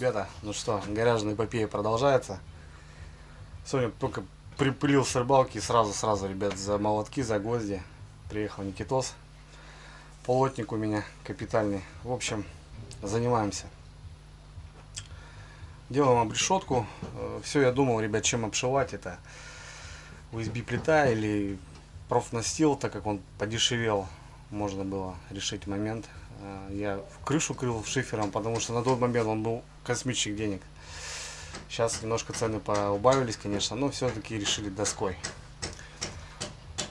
ребята. Ну что, гаражная эпопея продолжается. Сегодня только припылил с рыбалки и сразу, ребят, за молотки, за гвозди. Приехал Никитос. Полотник у меня капитальный. В общем, занимаемся. Делаем обрешетку. Все, я думал, ребят, чем обшивать это. USB плита или профнастил, так как он подешевел. Можно было решить момент. Я крышу крыл шифером, потому что на тот момент он был космических денег. Сейчас немножко цены поубавились, конечно, но все-таки решили доской.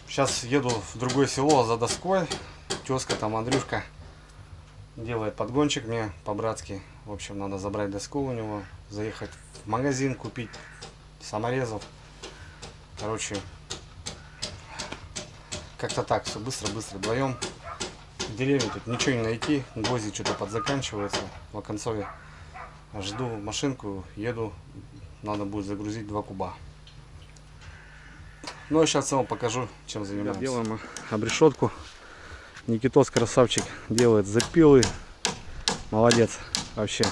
Сейчас еду в другое село за доской. Тезка там, Андрюшка, делает подгончик мне по-братски. В общем, надо забрать доску у него, заехать в магазин, купить саморезов. Короче, как-то так, все быстро вдвоем. В деревне тут ничего не найти, гвозди что-то подзаканчиваются. В Оконцове жду машинку, еду, надо будет загрузить 2 куба. Ну а сейчас вам покажу, чем занимаемся. Делаем обрешетку. Никитос красавчик делает запилы, молодец вообще.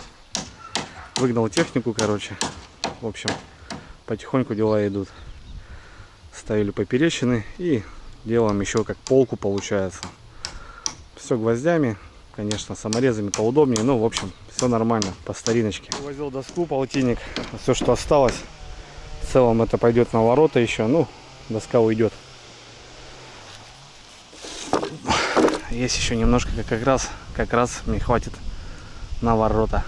Выгнал технику, короче. В общем, потихоньку дела идут. Ставили поперечины и делаем еще как полку получается. Все гвоздями, конечно, саморезами поудобнее, но в общем все нормально по стариночке. Возил доску, полтинник, все что осталось. В целом это пойдет на ворота еще, ну доска уйдет. Есть еще немножко, как раз мне хватит на ворота.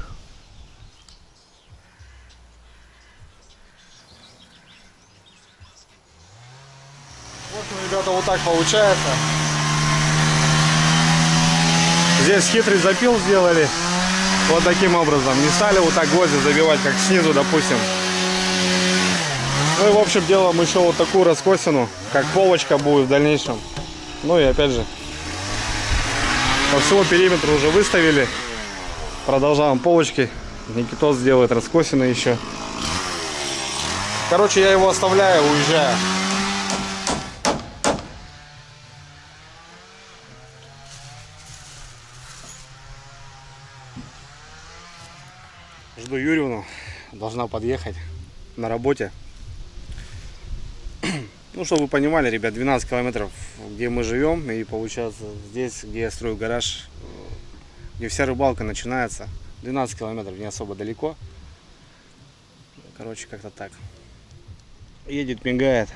Вот, ребята, вот так получается. Здесь хитрый запил сделали. Вот таким образом. Не стали вот так гвозди забивать, как снизу, допустим. Ну и в общем делаем еще вот такую раскосину, как полочка будет в дальнейшем. Ну и опять же, по всему периметру уже выставили. Продолжаем полочки. Никитос делает раскосины еще. Короче, я его оставляю, уезжаю. Жду Юрьевну, должна подъехать на работе. Ну, чтобы вы понимали, ребят, 12 километров, где мы живем, и получается здесь, где я строю гараж, где вся рыбалка начинается, 12 километров, не особо далеко. Короче, как-то так. Едет, мигает.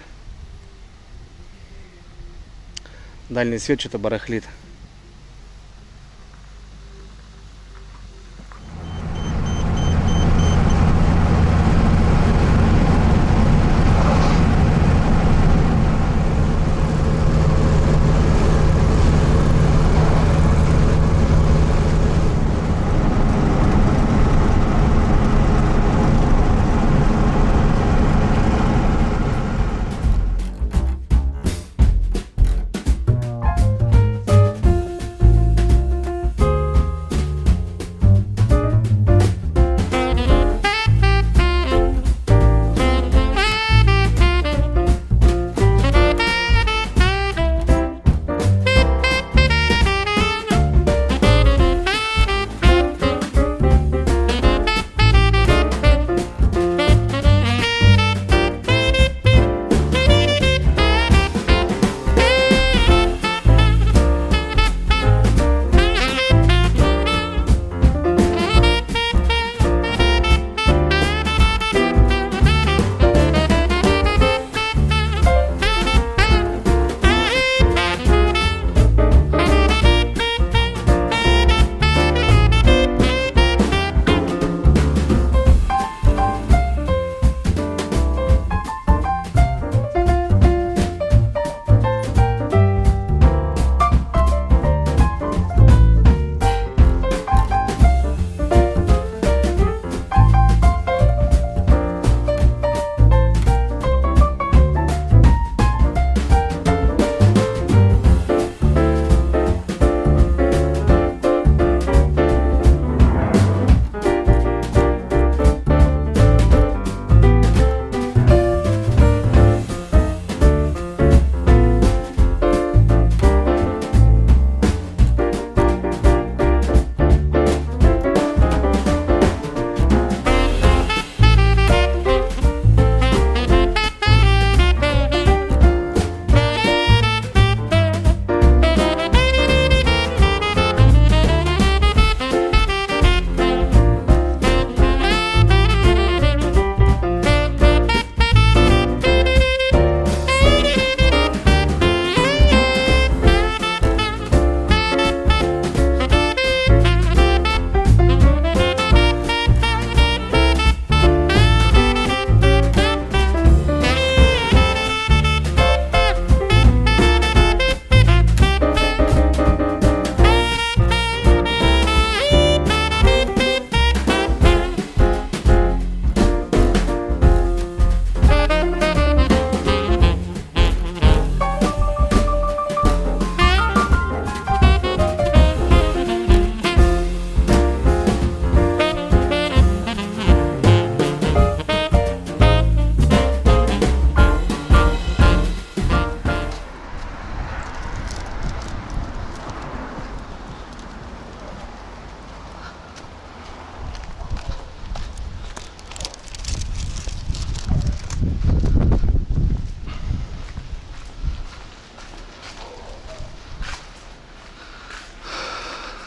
Дальний свет что-то барахлит.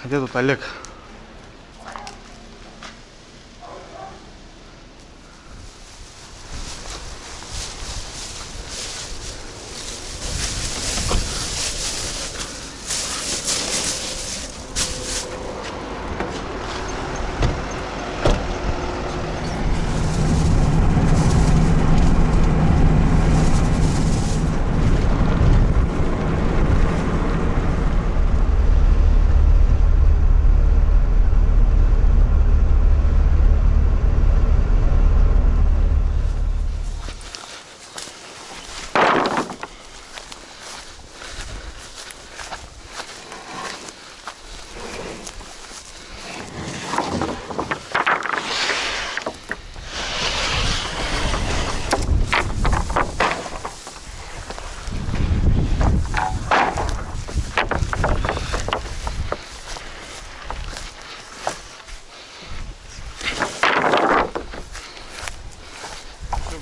Где тут Олег?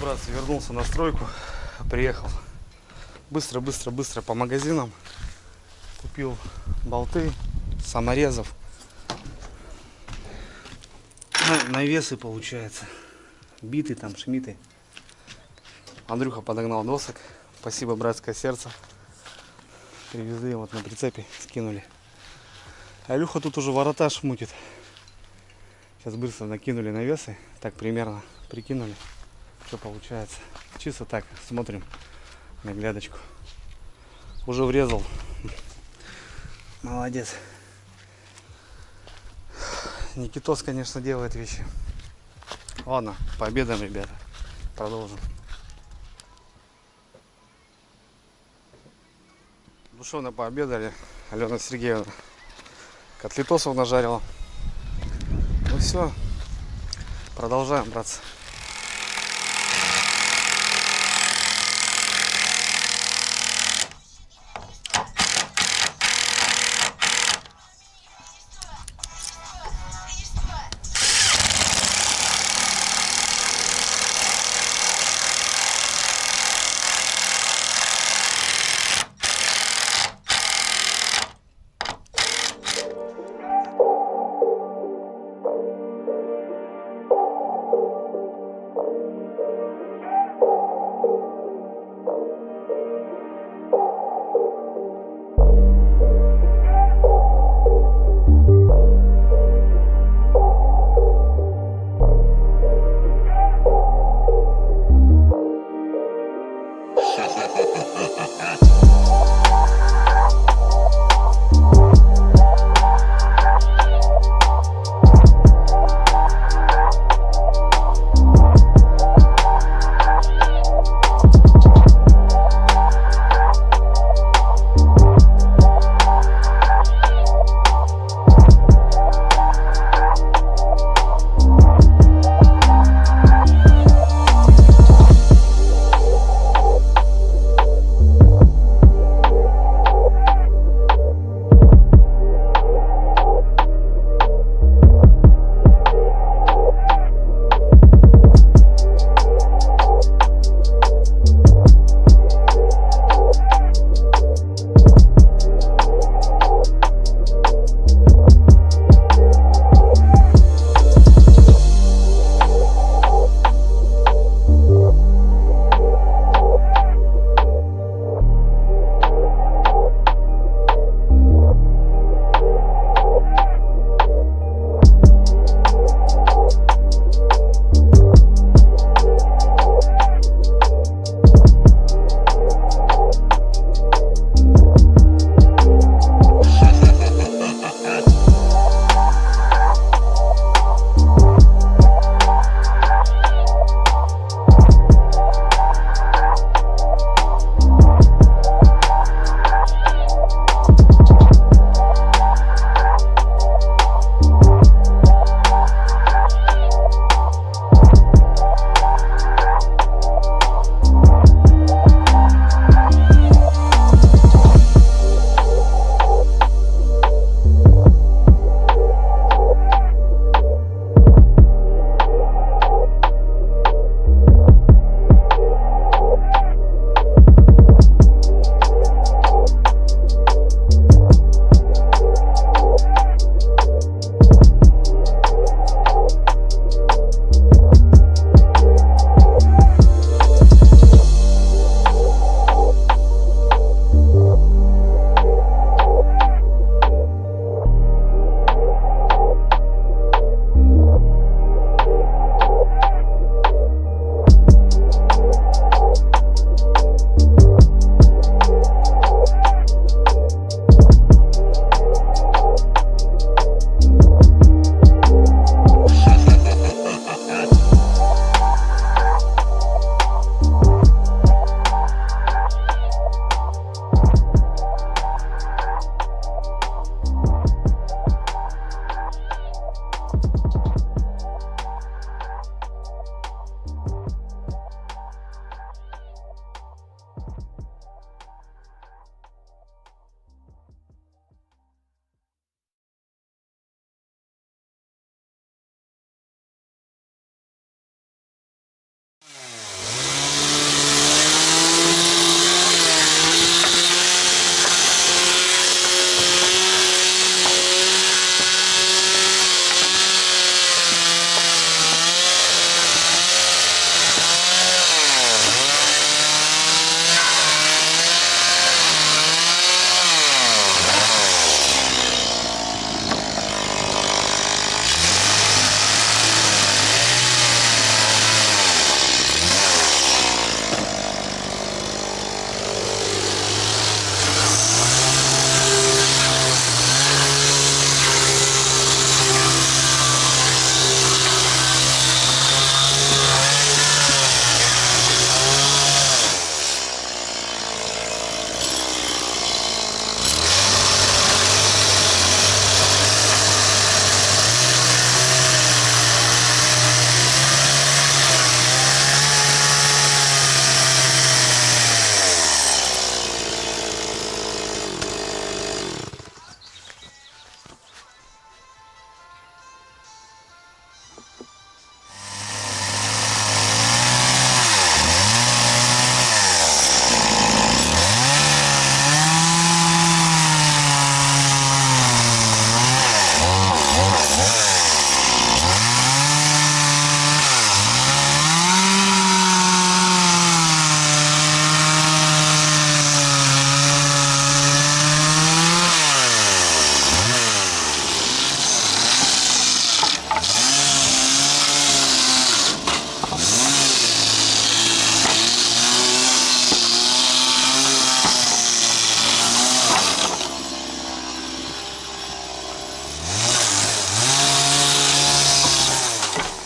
Братцы, вернулся на стройку, приехал быстро по магазинам, купил болты, саморезов, навесы, получается, биты там, шмиты. Андрюха подогнал досок, спасибо, братское сердце, привезли, вот на прицепе скинули. А Илюха тут уже ворота шмутит. Сейчас быстро накинули навесы, так примерно прикинули, что получается. Чисто так, смотрим на глядочку. Уже врезал. Молодец. Никитос, конечно, делает вещи. Ладно, пообедаем, ребята. Продолжим. Душевно пообедали. Алена Сергеевна котлетосов нажарила. Ну все, продолжаем, братцы.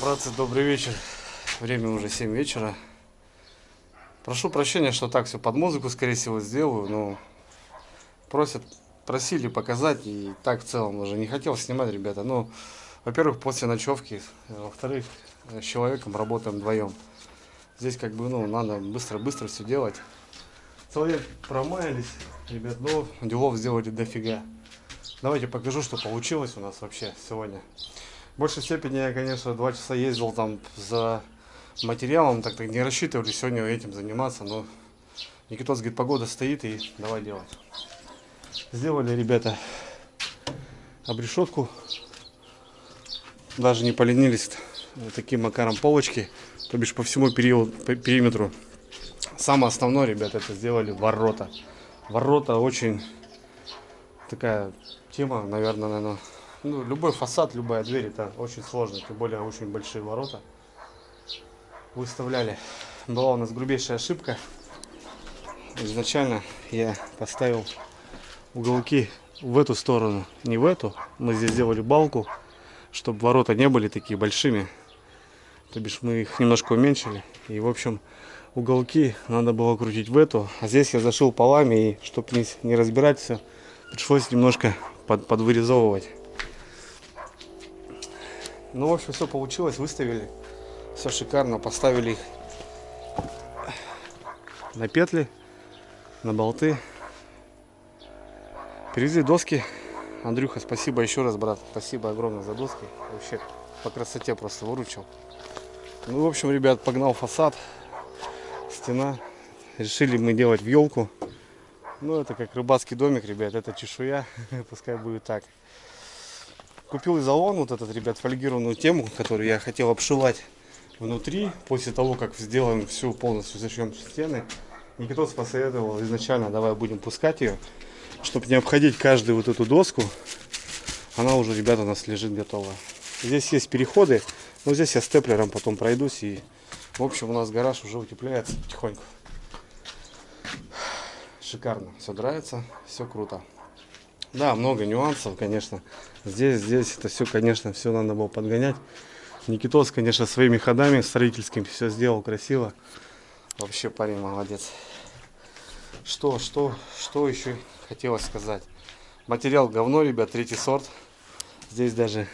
Братцы, добрый вечер. Время уже 7 вечера. Прошу прощения, что так все под музыку, скорее всего, сделаю, но просили показать, и так в целом уже не хотел снимать, ребята. Но, во-первых, после ночевки, во-вторых, с человеком работаем вдвоем. Здесь как бы, надо быстро-быстро все делать. Человек промаялись, ребят, но делов сделали дофига. Давайте покажу, что получилось у нас вообще сегодня. В большей степени я, конечно, 2 часа ездил там за материалом, так не рассчитывали сегодня этим заниматься, но Никитос говорит, погода стоит и давай делать. Сделали, ребята, обрешетку, даже не поленились таким макаром полочки, то бишь по всему периметру. Самое основное, ребята, это сделали ворота. Ворота очень такая тема, наверное, любой фасад, любая дверь, это очень сложно, тем более очень большие ворота. Выставляли. Была у нас грубейшая ошибка. Изначально я поставил уголки в эту сторону, не в эту. Мы здесь сделали балку, чтобы ворота не были такие большими. То бишь мы их немножко уменьшили. И в общем уголки надо было крутить в эту. А здесь я зашил полами, и чтобы не разбирать все, пришлось немножко подвырезовывать. Ну, в общем, все получилось, выставили. Все шикарно, поставили их на петли, на болты. Перевезли доски. Андрюха, спасибо еще раз, брат. Спасибо огромное за доски. Вообще по красоте просто выручил. Ну, в общем, ребят, погнал фасад. Стена. Решили мы делать вьелку. Ну, это как рыбацкий домик, ребят. Это чешуя. Пускай будет так. Купил изолон, вот этот, ребят, фольгированную тему, которую я хотел обшивать внутри. После того, как сделаем всю, полностью зашьем стены, Никитос посоветовал изначально, давай будем пускать ее, чтобы не обходить каждую вот эту доску. Она уже, ребята, у нас лежит готовая. Здесь есть переходы, но здесь я степлером потом пройдусь. И, в общем, у нас гараж уже утепляется потихоньку. Шикарно, все нравится, все круто. Да, много нюансов, конечно. Здесь это все, конечно, все надо было подгонять. Никитос, конечно, своими ходами строительскими все сделал красиво. Вообще парень молодец. Что еще хотелось сказать? Материал говно, ребят, 3-й сорт. Здесь даже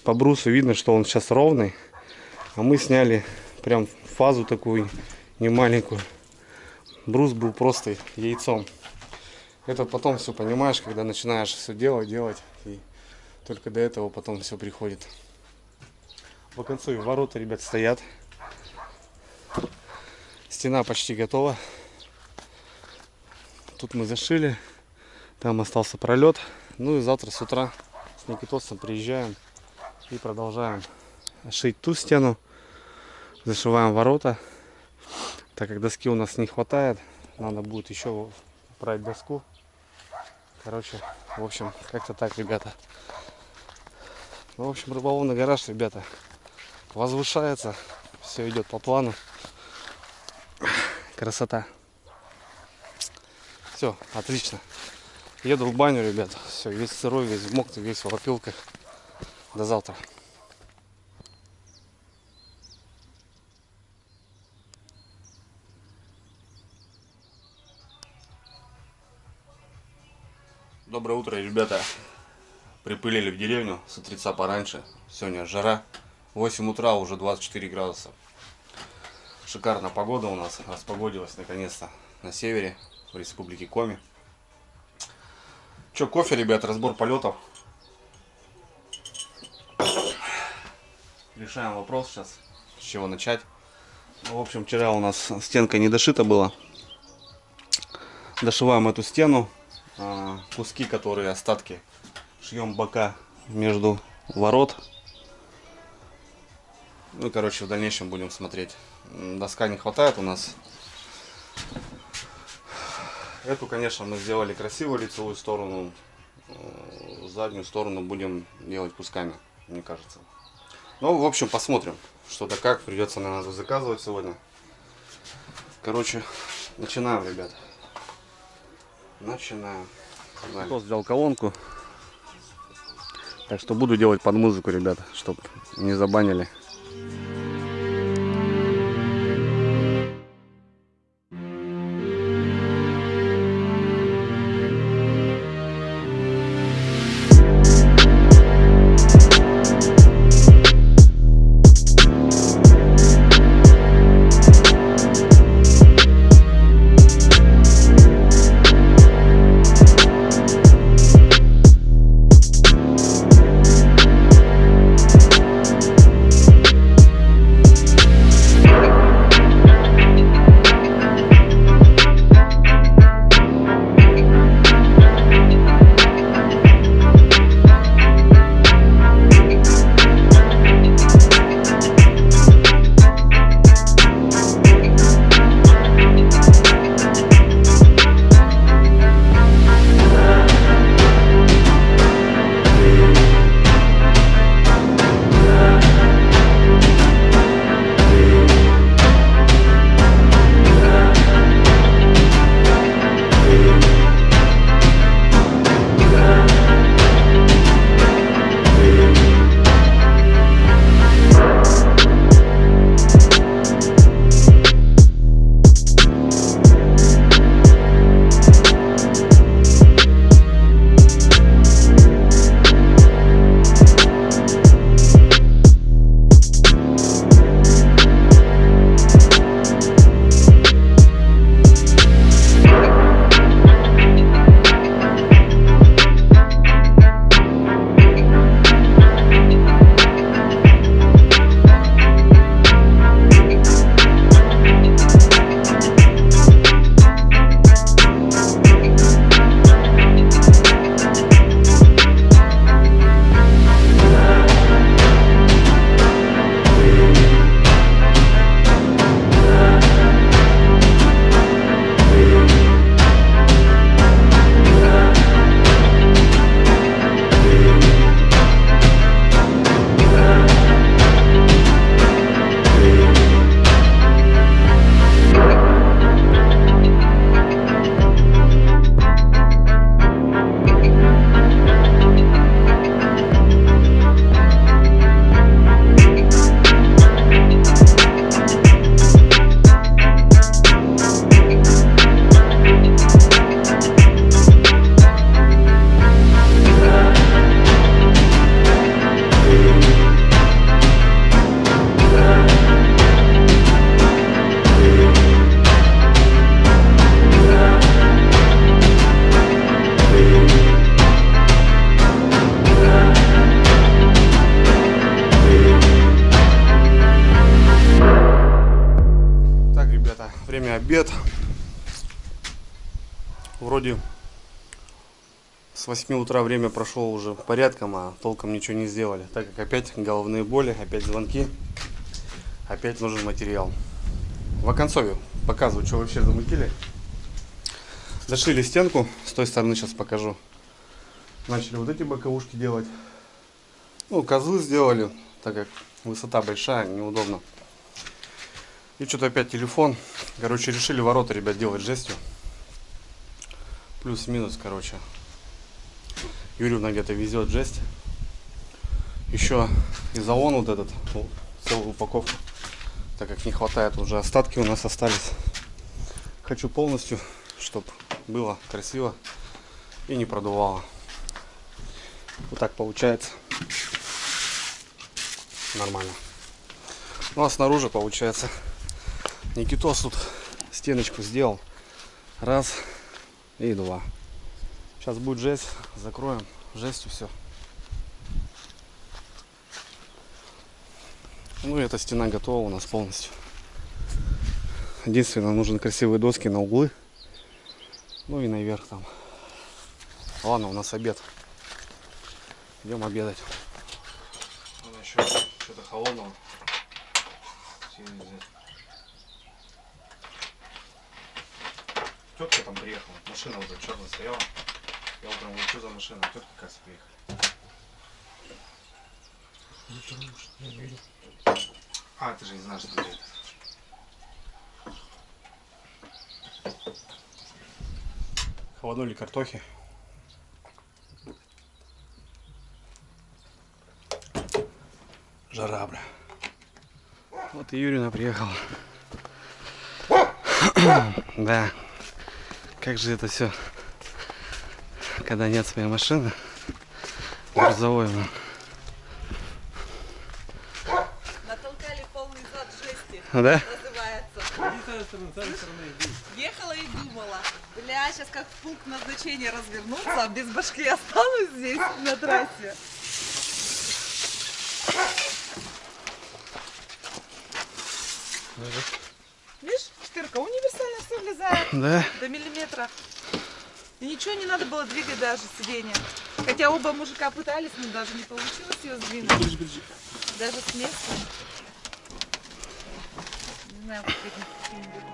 по брусу видно, что он сейчас ровный. А мы сняли прям фазу такую немаленькую. Брус был просто яйцом. Это потом все понимаешь, когда начинаешь все делать, и только до этого потом все приходит. По концу ворота, ребят, стоят. Стена почти готова. Тут мы зашили, там остался пролет. Ну и завтра с утра с Никитосом приезжаем и продолжаем шить ту стену. Зашиваем ворота. Так как доски у нас не хватает, надо будет еще брать доску. Короче, в общем, как-то так, ребята. Ну, в общем, рыболовный гараж, ребята, возвышается. Все идет по плану. Красота. Все, отлично. Еду в баню, ребят. Все, весь сырой, весь в мокрый, весь в опилках. До завтра. Доброе утро, ребята. Припылили в деревню с утреца пораньше. Сегодня жара. 8 утра, уже 24 градуса. Шикарная погода у нас. Распогодилась наконец-то на севере, в республике Коми. Че, кофе, ребят, разбор полетов. Решаем вопрос сейчас, с чего начать. Ну, в общем, вчера у нас стенка не дошита была. Дошиваем эту стену. Куски, которые остатки, шьем бока между ворот. Ну, короче, в дальнейшем будем смотреть. Доска не хватает у нас. Эту, конечно, мы сделали красивую лицевую сторону. Заднюю сторону будем делать кусками, мне кажется. Ну, в общем, посмотрим, что да как. Придется, наверное, заказывать сегодня. Короче, начинаем, ребят. Начинаем. Кто взял колонку. Так что буду делать под музыку, ребята, чтобы не забанили. вами обед. Вроде с 8 утра время прошло уже порядком, а толком ничего не сделали. Так как опять головные боли, опять звонки, опять нужен материал. В оконцове показываю, что вообще замутили. Дошили стенку, с той стороны сейчас покажу. Начали вот эти боковушки делать. Ну, козлы сделали, так как высота большая, неудобно. И что-то опять телефон. Короче, решили ворота, ребят, делать жестью. Плюс-минус, короче. Юрьевна где-то везет жесть. Еще изолон вот этот, целую упаковку. Так как не хватает, уже остатки у нас остались. Хочу полностью, чтобы было красиво и не продувало. Вот так получается. Нормально. Ну а снаружи получается Никитос тут стеночку сделал. Раз и два. Сейчас будет жесть. Закроем жестью все. Ну и эта стена готова у нас полностью. Единственное, нужны красивые доски на углы. Ну и наверх там. Ладно, у нас обед. Идем обедать. Надо еще что-то холодного. Тетка там приехала. Машина вот черная стояла. Я утром говорю, что за машина? Тетка как раз приехала. А, ты же не знаешь, что это. Холоднули картохи. Жара, бля. Вот и Юрина приехала. Да. Как же это все, когда нет своей машины. Грузовой. Натолкали полный зад жести. Да? Называется. Ехала и думала, бля, сейчас как в пункт назначения развернуться, а без башки останусь здесь на трассе. Видишь, штырка универсально все влезает, Да. до миллиметра. И ничего не надо было двигать даже сиденье. Хотя оба мужика пытались, но даже не получилось ее сдвинуть. Даже с места. Не знаю, как это.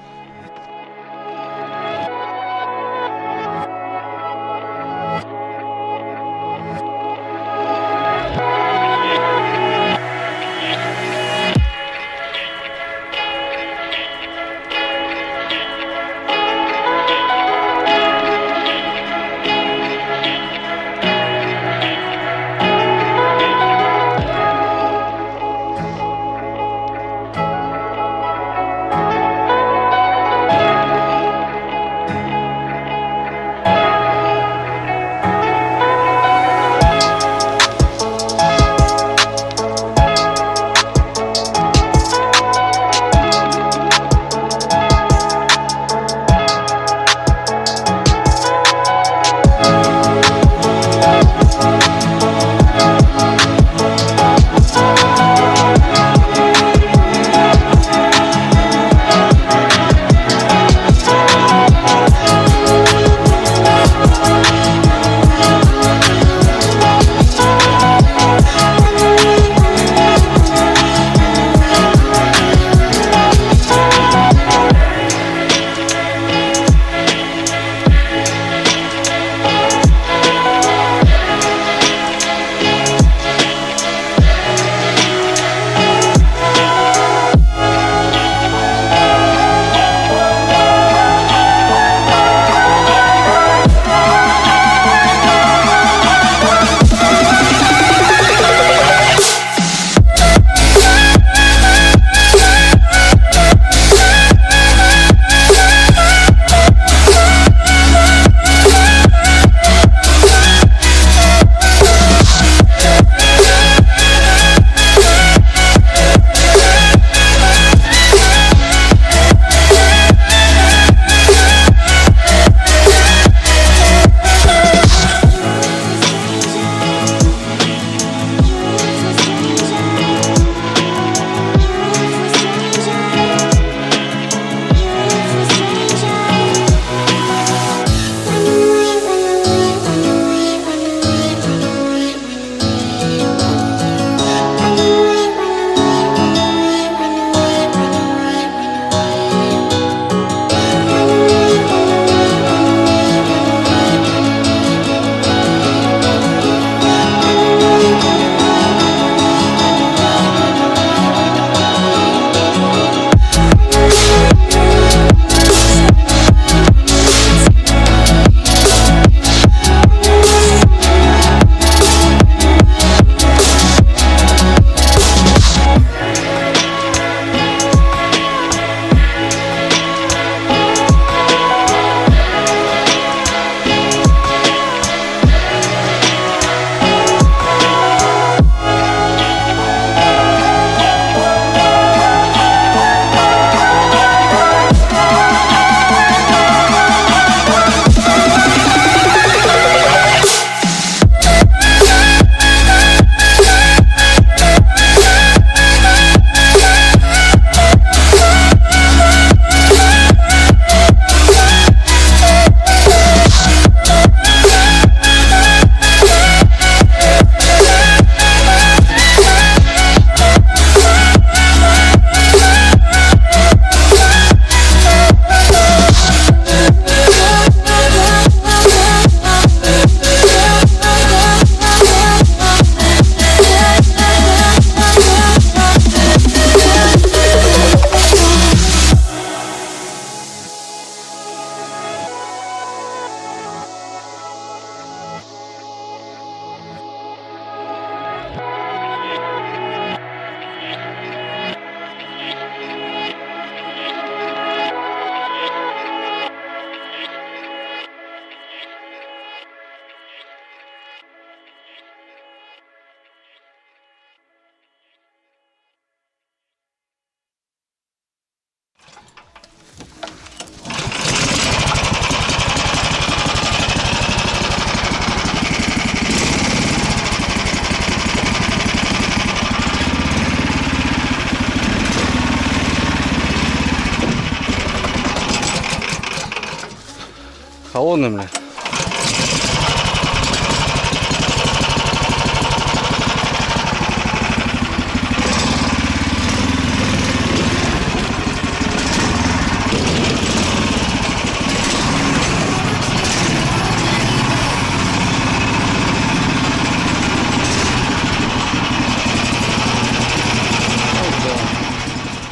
холодным ли.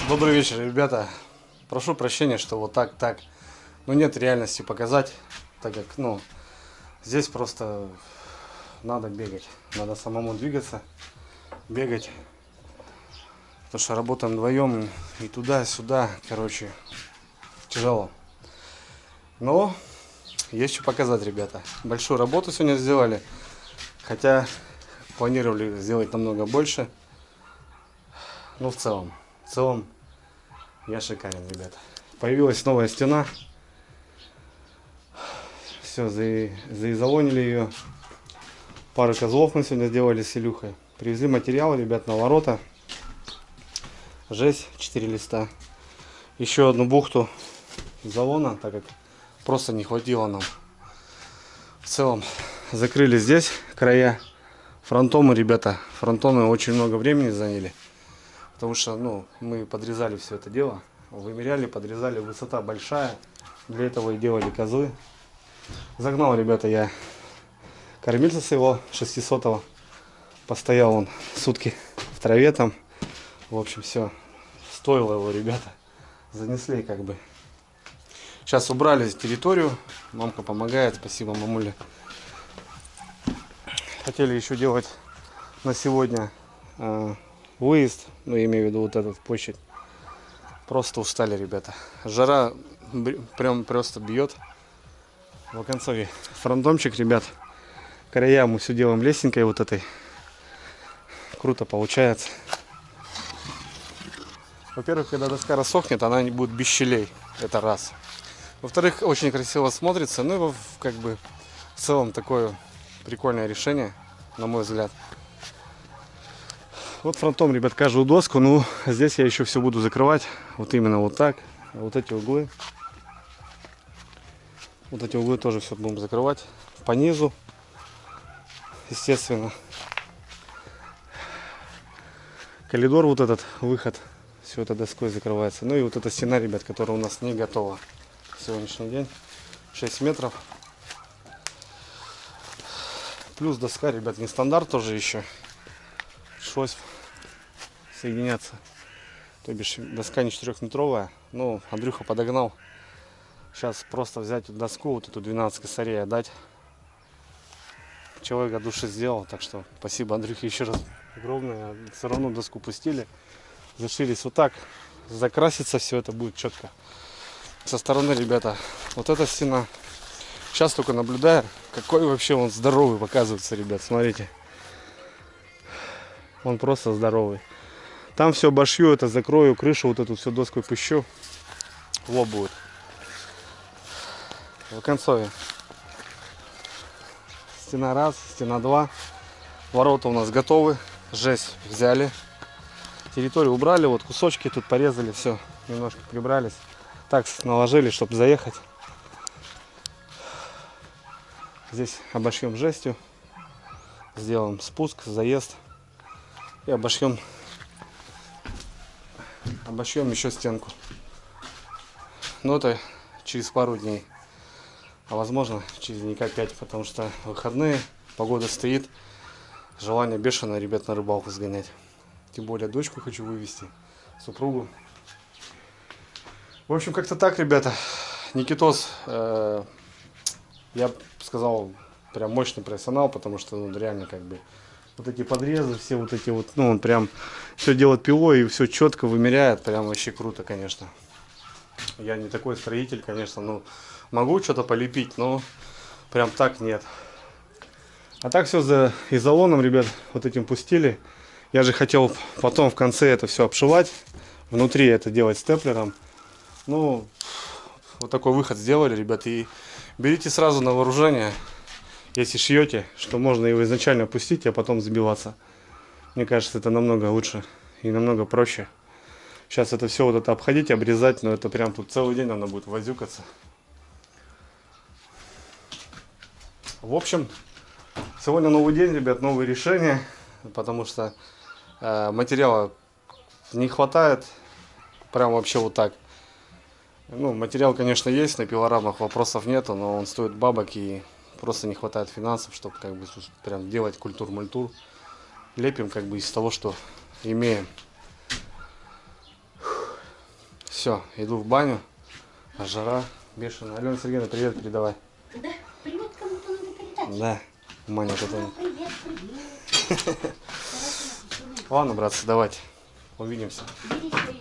Добрый вечер, ребята. Прошу прощения, что вот так. Но нет реальности показать, так как, здесь просто надо бегать. Надо самому двигаться, бегать. Потому что работаем вдвоем и туда-сюда, короче, тяжело. Но есть что показать, ребята. Большую работу сегодня сделали. Хотя планировали сделать намного больше. Но в целом я шикарен, ребята. Появилась новая стена. Все, заизолонили ее. Пару козлов мы сегодня сделали с Илюхой. Привезли материал, ребят, на ворота. Жесть, 4 листа. Еще одну бухту изолона, так как просто не хватило нам. В целом закрыли здесь края. Фронтомы, ребята, фронтомы очень много времени заняли. Потому что, мы подрезали все это дело, вымеряли, подрезали, высота большая, для этого и делали козлы. Загнал, ребята, я кормильца своего 600-го, постоял он сутки в траве там, в общем, все, стоило его, ребята, занесли как бы. Сейчас убрали территорию, мамка помогает, спасибо, мамуля. Хотели еще делать на сегодня выезд, имею в виду вот этот площадь. Просто устали, ребята. Жара прям просто бьет. В оконцове фронтомчик, ребят. Края мы все делаем лесенкой вот этой. Круто получается. Во-первых, когда доска рассохнет, она не будет без щелей. Это раз. Во-вторых, очень красиво смотрится. Как бы в целом такое прикольное решение, на мой взгляд. Вот фронтом, ребят, каждую доску. Здесь я еще все буду закрывать. Вот именно вот так. Вот эти углы. Вот эти углы тоже все будем закрывать. По низу. Естественно. Коридор вот этот, выход. Все это доской закрывается. И вот эта стена, ребят, которая у нас не готова. Сегодняшний день. 6 метров. Плюс доска, ребят, не стандарт тоже еще. Пришлось соединяться. То бишь доска не 4-метровая. Андрюха подогнал. Сейчас просто взять доску, вот эту 12 косарей отдать. Человек от души сделал. Так что спасибо, Андрюхе, еще раз огромное. Все равно доску пустили. Зашились вот так. Закрасится все это будет четко. Со стороны, ребята, вот эта стена. Сейчас только наблюдаю, какой вообще он здоровый показывается, ребят. Смотрите. Он просто здоровый. Там все обошью, это закрою, крышу вот эту всю доской пущу. Лоб будет. В оконцове. Стена раз, стена два. Ворота у нас готовы. Жесть взяли. Территорию убрали, вот кусочки тут порезали, все. Немножко прибрались. Так наложили, чтобы заехать. Здесь обошьем жестью. Сделаем спуск, заезд. И обошьем еще стенку. Но это через пару дней. А возможно через дней 5, потому что выходные, погода стоит. Желание бешеное, ребят, на рыбалку сгонять. Тем более дочку хочу вывести, супругу. В общем, как-то так, ребята. Никитос, я бы сказал, прям мощный профессионал, потому что реально как бы вот эти подрезы, все вот эти вот, он прям все делает пилой и все четко вымеряет, прям вообще круто, конечно. Я не такой строитель, конечно, могу что-то полепить, но прям так нет. А так все за изолоном, ребят, вот этим пустили. Я же хотел потом в конце это все обшивать, внутри это делать степлером. Вот такой выход сделали, ребят, и берите сразу на вооружение. Если шьете, что можно его изначально пустить, а потом забиваться. Мне кажется, это намного лучше и намного проще. Сейчас это все вот это обходить, обрезать, но это прям тут целый день надо будет возюкаться. В общем, сегодня новый день, ребят, новые решения, потому что материала не хватает, прям вообще вот так. Ну, материал, конечно, есть, на пилорамах вопросов нету, но он стоит бабок и просто не хватает финансов, чтобы как бы прям делать культур-мультур. Лепим как бы из того, что имеем. Все, иду в баню, а жара бешеная. Алена Сергеевна, привет передавай. Да, привет кому-то надо передать. Да, Маня потом. Привет, привет. Ладно, братцы, давайте, увидимся. Берите.